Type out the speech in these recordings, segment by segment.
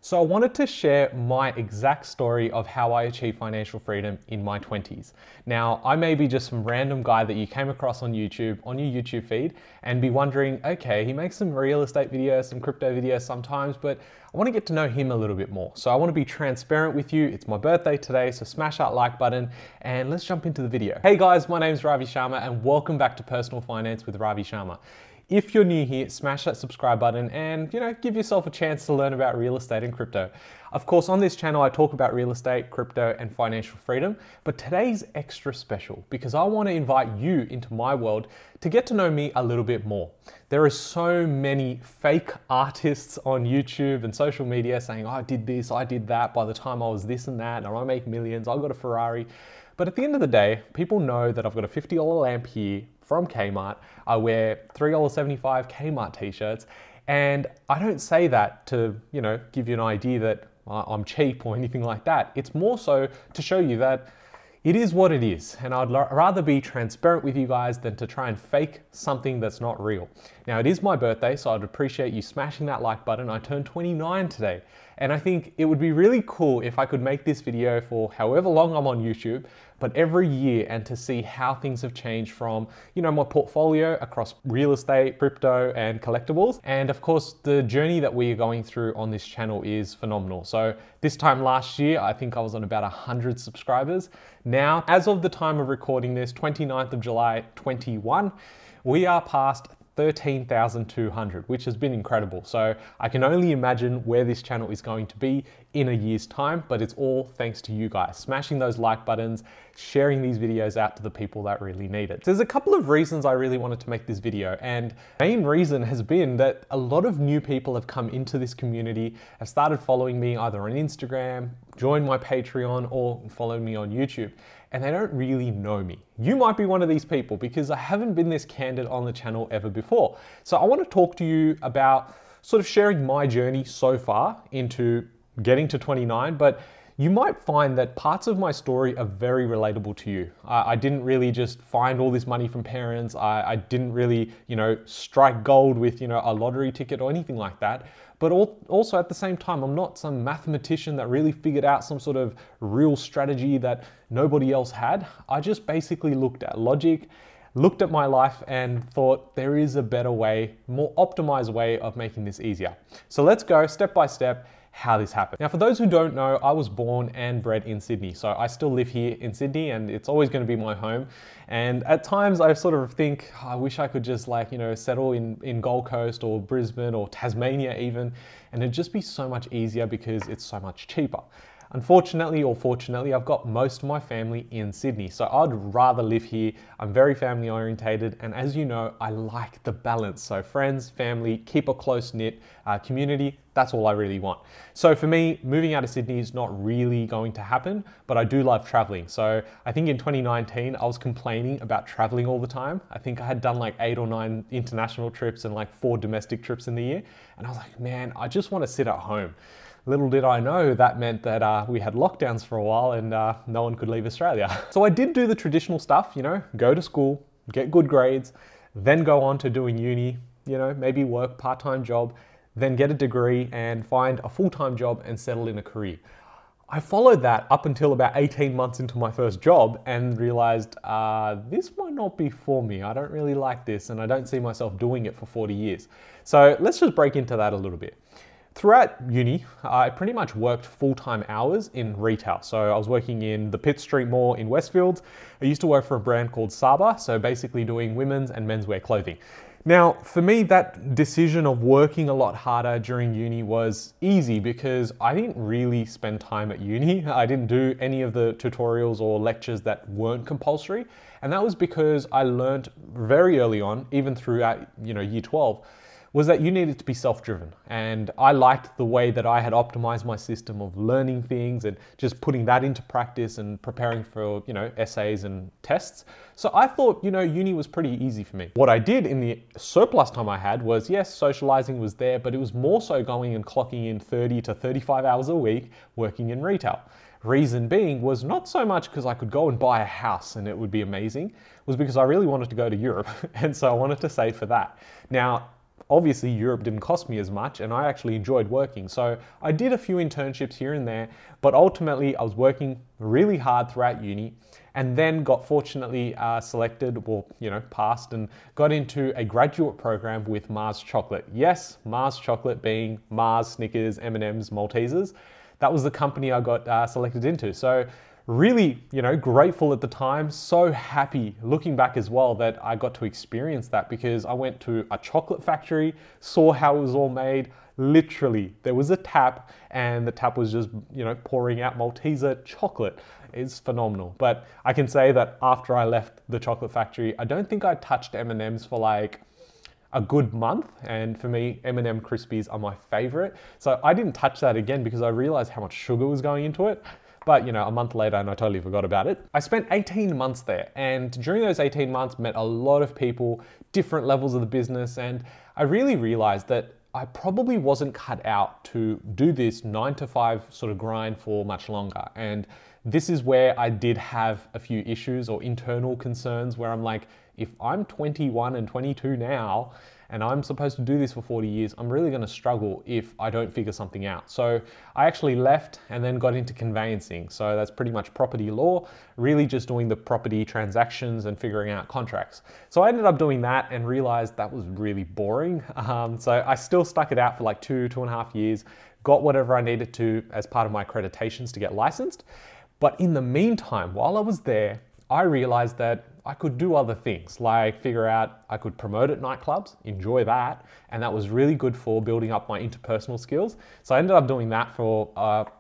So I wanted to share my exact story of how I achieved financial freedom in my 20s. Now, I may be just some random guy that you came across on YouTube, on your YouTube feed, and be wondering, okay, he makes some real estate videos, some crypto videos sometimes, but I want to get to know him a little bit more. So I want to be transparent with you. It's my birthday today, so smash that like button and let's jump into the video. Hey guys, my name is Ravi Sharma and welcome back to Personal Finance with Ravi Sharma. If you're new here, smash that subscribe button and give yourself a chance to learn about real estate and crypto. Of course, on this channel, I talk about real estate, crypto, and financial freedom, but today's extra special because I want to invite you into my world to get to know me a little bit more. There are so many fake artists on YouTube and social media saying, oh, I did this, I did that, by the time I was this and that, and I make millions, I got a Ferrari. But at the end of the day, people know that I've got a $50 lamp here from Kmart. I wear $3.75 Kmart t-shirts. And I don't say that to, give you an idea that I'm cheap or anything like that. It's more so to show you that it is what it is. And I'd rather be transparent with you guys than to try and fake something that's not real. Now, it is my birthday, so I'd appreciate you smashing that like button. I turned 29 today. And I think it would be really cool if I could make this video for however long I'm on YouTube, but every year, and to see how things have changed from, my portfolio across real estate, crypto, and collectibles. And of course, the journey that we are going through on this channel is phenomenal. So this time last year, I think I was on about 100 subscribers. Now, as of the time of recording this, 29th of July, 21, we are past 13,200, which has been incredible. So I can only imagine where this channel is going to be in a year's time, but it's all thanks to you guys smashing those like buttons, sharing these videos out to the people that really need it. So there's a couple of reasons I really wanted to make this video, and the main reason has been that a lot of new people have come into this community, have started following me either on Instagram, joined my Patreon, or followed me on YouTube, and they don't really know me. You might be one of these people because I haven't been this candid on the channel ever before. So I want to talk to you about sort of sharing my journey so far into getting to 29, but you might find that parts of my story are very relatable to you. I didn't really just find all this money from parents. I didn't really, strike gold with, a lottery ticket or anything like that. But also at the same time, I'm not some mathematician that really figured out some sort of real strategy that nobody else had. I just basically looked at logic, looked at my life and thought there is a better way, more optimized way of making this easier. So let's go step by step how this happened. Now, for those who don't know, I was born and bred in Sydney. So I still live here in Sydney and it's always going to be my home. And at times I sort of think, oh, I wish I could just settle in Gold Coast or Brisbane or Tasmania even. And it'd just be so much easier because it's so much cheaper. Unfortunately or fortunately, I've got most of my family in Sydney, so I'd rather live here. I'm very family orientated, and as you know, I like the balance. So friends, family, keep a close-knit community, that's all I really want. So for me, moving out of Sydney is not really going to happen, but I do love traveling. So I think in 2019, I was complaining about traveling all the time. I think I had done like 8 or 9 international trips and like 4 domestic trips in the year. And I was like, man, I just want to sit at home. Little did I know that meant that we had lockdowns for a while and no one could leave Australia. So I did do the traditional stuff, go to school, get good grades, then go on to doing uni, maybe work part-time job, then get a degree and find a full-time job and settle in a career. I followed that up until about 18 months into my first job and realized this might not be for me. I don't really like this and I don't see myself doing it for 40 years. So let's just break into that a little bit. Throughout uni, I pretty much worked full-time hours in retail. So I was working in the Pitt Street Mall in Westfields. I used to work for a brand called Saba, so basically doing women's and menswear clothing. Now, for me, that decision of working a lot harder during uni was easy because I didn't really spend time at uni. I didn't do any of the tutorials or lectures that weren't compulsory. And that was because I learned very early on, even throughout year 12, was that you needed to be self-driven. And I liked the way that I had optimized my system of learning things and just putting that into practice and preparing for, essays and tests. So I thought, uni was pretty easy for me. What I did in the surplus time I had was, yes, socializing was there, but it was more so going and clocking in 30 to 35 hours a week working in retail. Reason being was not so much because I could go and buy a house and it would be amazing, was because I really wanted to go to Europe. And so I wanted to save for that. Now, obviously Europe didn't cost me as much and I actually enjoyed working. So I did a few internships here and there, but ultimately I was working really hard throughout uni and then got fortunately selected, or passed, and got into a graduate program with Mars Chocolate. Yes, Mars Chocolate being Mars, Snickers, M&Ms, Maltesers. That was the company I got selected into. So really, grateful at the time, so happy looking back as well that I got to experience that, because I went to a chocolate factory, saw how it was all made. Literally, there was a tap and the tap was just, pouring out Malteser chocolate. It's phenomenal. But I can say that after I left the chocolate factory, I don't think I touched M&Ms for like a good month. And for me, M&M Crispies are my favorite. So I didn't touch that again because I realized how much sugar was going into it. But a month later and I totally forgot about it. I spent 18 months there, and during those 18 months met a lot of people, different levels of the business, and I really realized that I probably wasn't cut out to do this 9-to-5 sort of grind for much longer. And this is where I did have a few issues or internal concerns where I'm like, if I'm 21 and 22 now, and I'm supposed to do this for 40 years, I'm really gonna struggle if I don't figure something out. So I actually left and then got into conveyancing. So that's pretty much property law, really just doing the property transactions and figuring out contracts. So I ended up doing that and realized that was really boring. So I still stuck it out for like 2.5 years, got whatever I needed to as part of my accreditations to get licensed. But in the meantime, while I was there, I realized that I could do other things, like figure out I could promote at nightclubs, enjoy that, and that was really good for building up my interpersonal skills. So I ended up doing that for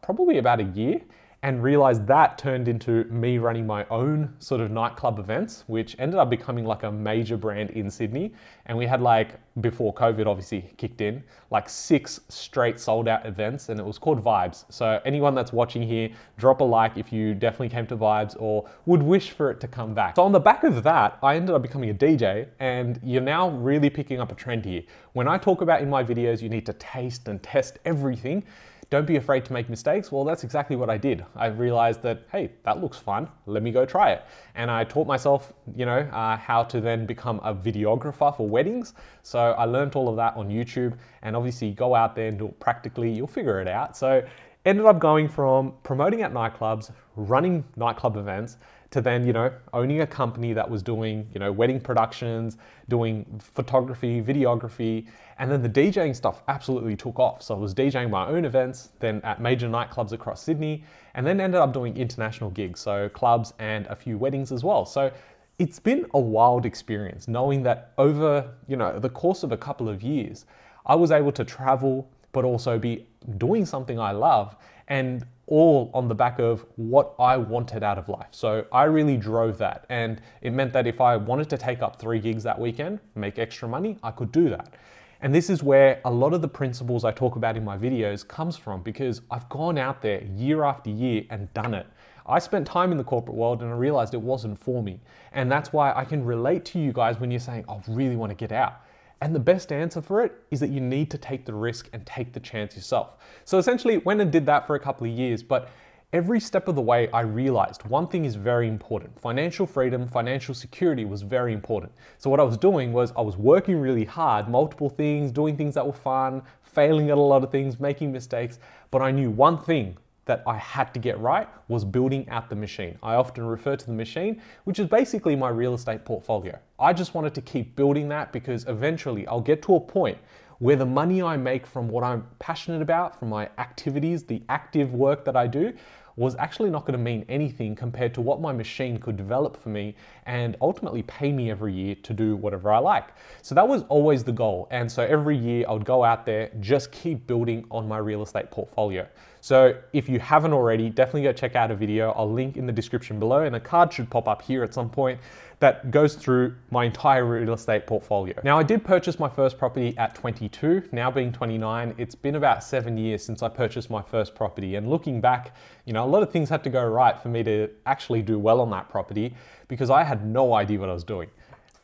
probably about a year, and realized that turned into me running my own sort of nightclub events, which ended up becoming like a major brand in Sydney. And we had, like, before COVID obviously kicked in, like 6 straight sold out events, and it was called Vibes. So anyone that's watching here, drop a like if you definitely came to Vibes or would wish for it to come back. So on the back of that, I ended up becoming a DJ, and you're now really picking up a trend here. When I talk about in my videos, you need to taste and test everything. Don't be afraid to make mistakes. Well, that's exactly what I did. I realized that, hey, that looks fun. Let me go try it. And I taught myself, how to then become a videographer for weddings. So I learned all of that on YouTube, and obviously go out there and do it practically, you'll figure it out. So ended up going from promoting at nightclubs, running nightclub events, to then, owning a company that was doing, wedding productions, doing photography, videography, and then the DJing stuff absolutely took off. So I was DJing my own events, then at major nightclubs across Sydney, and then ended up doing international gigs, so clubs and a few weddings as well. So it's been a wild experience knowing that over, the course of a couple of years, I was able to travel, but also be doing something I love, and all on the back of what I wanted out of life. So I really drove that, and it meant that if I wanted to take up 3 gigs that weekend, make extra money, I could do that. And this is where a lot of the principles I talk about in my videos comes from, because I've gone out there year after year and done it. I spent time in the corporate world and I realized it wasn't for me. And that's why I can relate to you guys when you're saying, I really want to get out. And the best answer for it is that you need to take the risk and take the chance yourself. So essentially went and did that for a couple of years, but every step of the way I realized one thing is very important. Financial freedom, financial security was very important. So what I was doing was I was working really hard, multiple things, doing things that were fun, failing at a lot of things, making mistakes, but I knew one thing that I had to get right was building out the machine. I often refer to the machine, which is basically my real estate portfolio. I just wanted to keep building that because eventually I'll get to a point where the money I make from what I'm passionate about, from my activities, the active work that I do, was actually not going to mean anything compared to what my machine could develop for me and ultimately pay me every year to do whatever I like. So that was always the goal. And so every year I would go out there, just keep building on my real estate portfolio. So if you haven't already, definitely go check out a video. I'll link in the description below, and a card should pop up here at some point that goes through my entire real estate portfolio. Now, I did purchase my first property at 22, now being 29. It's been about 7 years since I purchased my first property. And looking back, a lot of things had to go right for me to actually do well on that property because I had no idea what I was doing.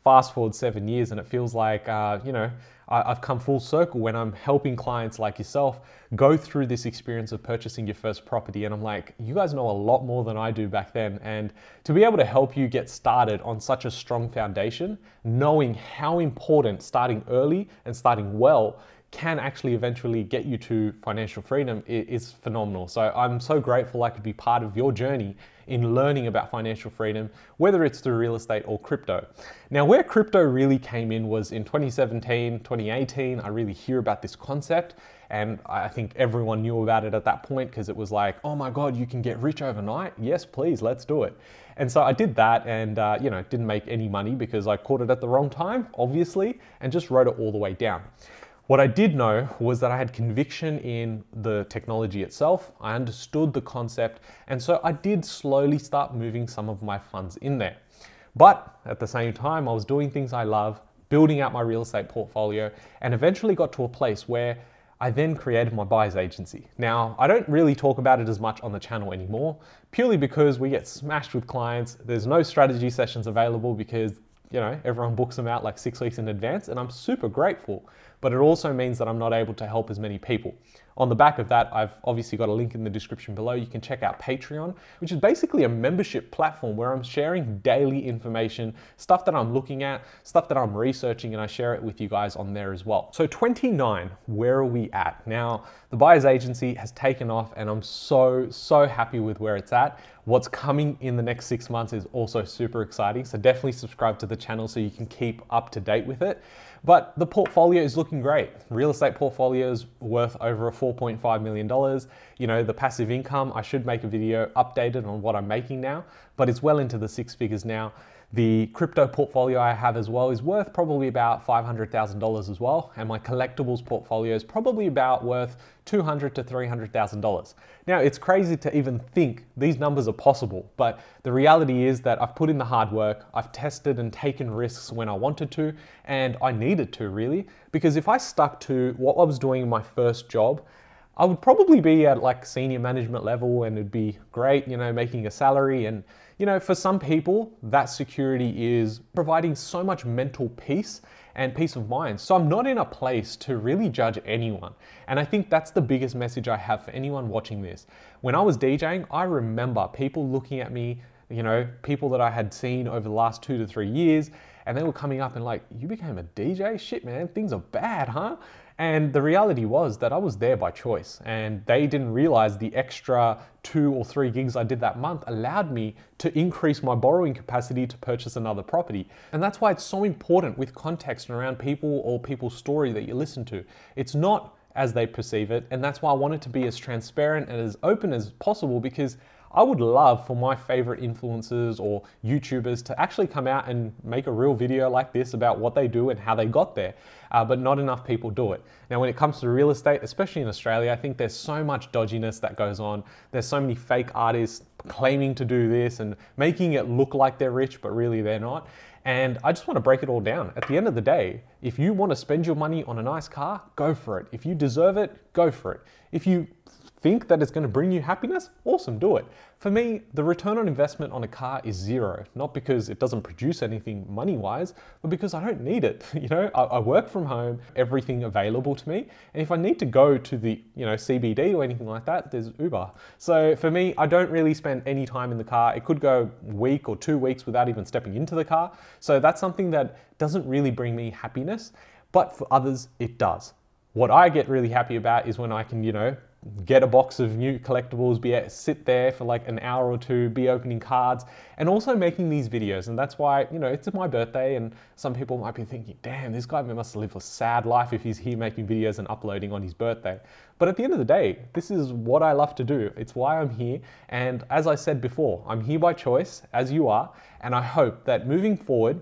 fast forward 7 years and it feels like, I've come full circle when I'm helping clients like yourself go through this experience of purchasing your first property. And I'm like, you guys know a lot more than I do back then. And to be able to help you get started on such a strong foundation, knowing how important starting early and starting well can actually eventually get you to financial freedom is phenomenal. So I'm so grateful I could be part of your journey in learning about financial freedom, whether it's through real estate or crypto. Now, where crypto really came in was in 2017, 2018, I really hear about this concept. And I think everyone knew about it at that point because it was like, oh my God, you can get rich overnight? Yes, please, let's do it. And so I did that and, didn't make any money because I caught it at the wrong time, obviously, and just wrote it all the way down. What I did know was that I had conviction in the technology itself. I understood the concept. And so I did slowly start moving some of my funds in there. But at the same time, I was doing things I love, building out my real estate portfolio, and eventually got to a place where I then created my buyer's agency. Now, I don't really talk about it as much on the channel anymore, purely because we get smashed with clients. There's no strategy sessions available because everyone books them out like 6 weeks in advance, and I'm super grateful, but it also means that I'm not able to help as many people. On the back of that, I've obviously got a link in the description below. You can check out Patreon, which is basically a membership platform where I'm sharing daily information, stuff that I'm looking at, stuff that I'm researching, and I share it with you guys on there as well. So 29, where are we at? Now, the buyer's agency has taken off and I'm so happy with where it's at. What's coming in the next 6 months is also super exciting. So definitely subscribe to the channel so you can keep up to date with it. But the portfolio is looking great. Real estate portfolio is worth over $4.5 million. The passive income, I should make a video updated on what I'm making now, but it's well into the 6 figures now. The crypto portfolio I have as well is worth probably about $500,000 as well. And my collectibles portfolio is probably about worth $200,000 to $300,000. Now, it's crazy to even think these numbers are possible, but the reality is that I've put in the hard work, I've tested and taken risks when I wanted to, and I needed to really, because if I stuck to what I was doing in my first job, I would probably be at like senior management level and it'd be great, making a salary. And, for some people, that security is providing so much mental peace and peace of mind. So I'm not in a place to really judge anyone. And I think that's the biggest message I have for anyone watching this. When I was DJing, I remember people looking at me, people that I had seen over the last 2 to 3 years, and they were coming up and like, you became a DJ? Shit, man, things are bad, huh? And the reality was that I was there by choice, and they didn't realize the extra 2 or 3 gigs I did that month allowed me to increase my borrowing capacity to purchase another property. And that's why it's so important with context around people or people's story that you listen to. It's not as they perceive it, and that's why I want it to be as transparent and as open as possible, because I would love for my favorite influencers or YouTubers to actually come out and make a real video like this about what they do and how they got there, but not enough people do it. Now, when it comes to real estate, especially in Australia, I think there's so much dodginess that goes on. There's so many fake artists claiming to do this and making it look like they're rich, but really they're not. And I just want to break it all down. At the end of the day, if you want to spend your money on a nice car, go for it. If you deserve it, go for it. If you think that it's going to bring you happiness, awesome, do it. For me, the return on investment on a car is 0, not because it doesn't produce anything money-wise, but because I don't need it. I work from home, everything available to me. And if I need to go to the, CBD or anything like that, there's Uber. So for me, I don't really spend any time in the car. It could go a week or 2 weeks without even stepping into the car. So that's something that doesn't really bring me happiness, but for others, it does. What I get really happy about is when I can, get a box of new collectibles, sit there for like an hour or 2, be opening cards, and also making these videos. And that's why, it's my birthday, and some people might be thinking, damn, this guy must live a sad life if he's here making videos and uploading on his birthday. But at the end of the day, this is what I love to do. It's why I'm here. And as I said before, I'm here by choice, as you are. And I hope that moving forward,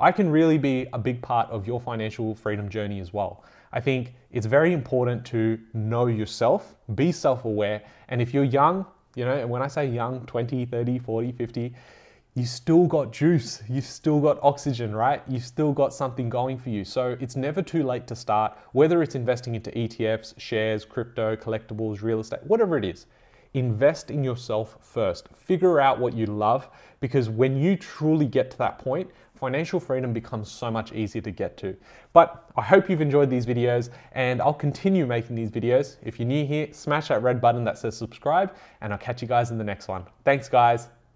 I can really be a big part of your financial freedom journey as well. I think it's very important to know yourself, be self-aware. And if you're young, and when I say young, 20, 30, 40, 50, you still got juice, you've still got oxygen, right? You've still got something going for you. So it's never too late to start, whether it's investing into ETFs, shares, crypto, collectibles, real estate, whatever it is. invest in yourself first. Figure out what you love, because when you truly get to that point, financial freedom becomes so much easier to get to. But I hope you've enjoyed these videos, and I'll continue making these videos. If you're new here, smash that red button that says subscribe, and I'll catch you guys in the next one. Thanks, guys.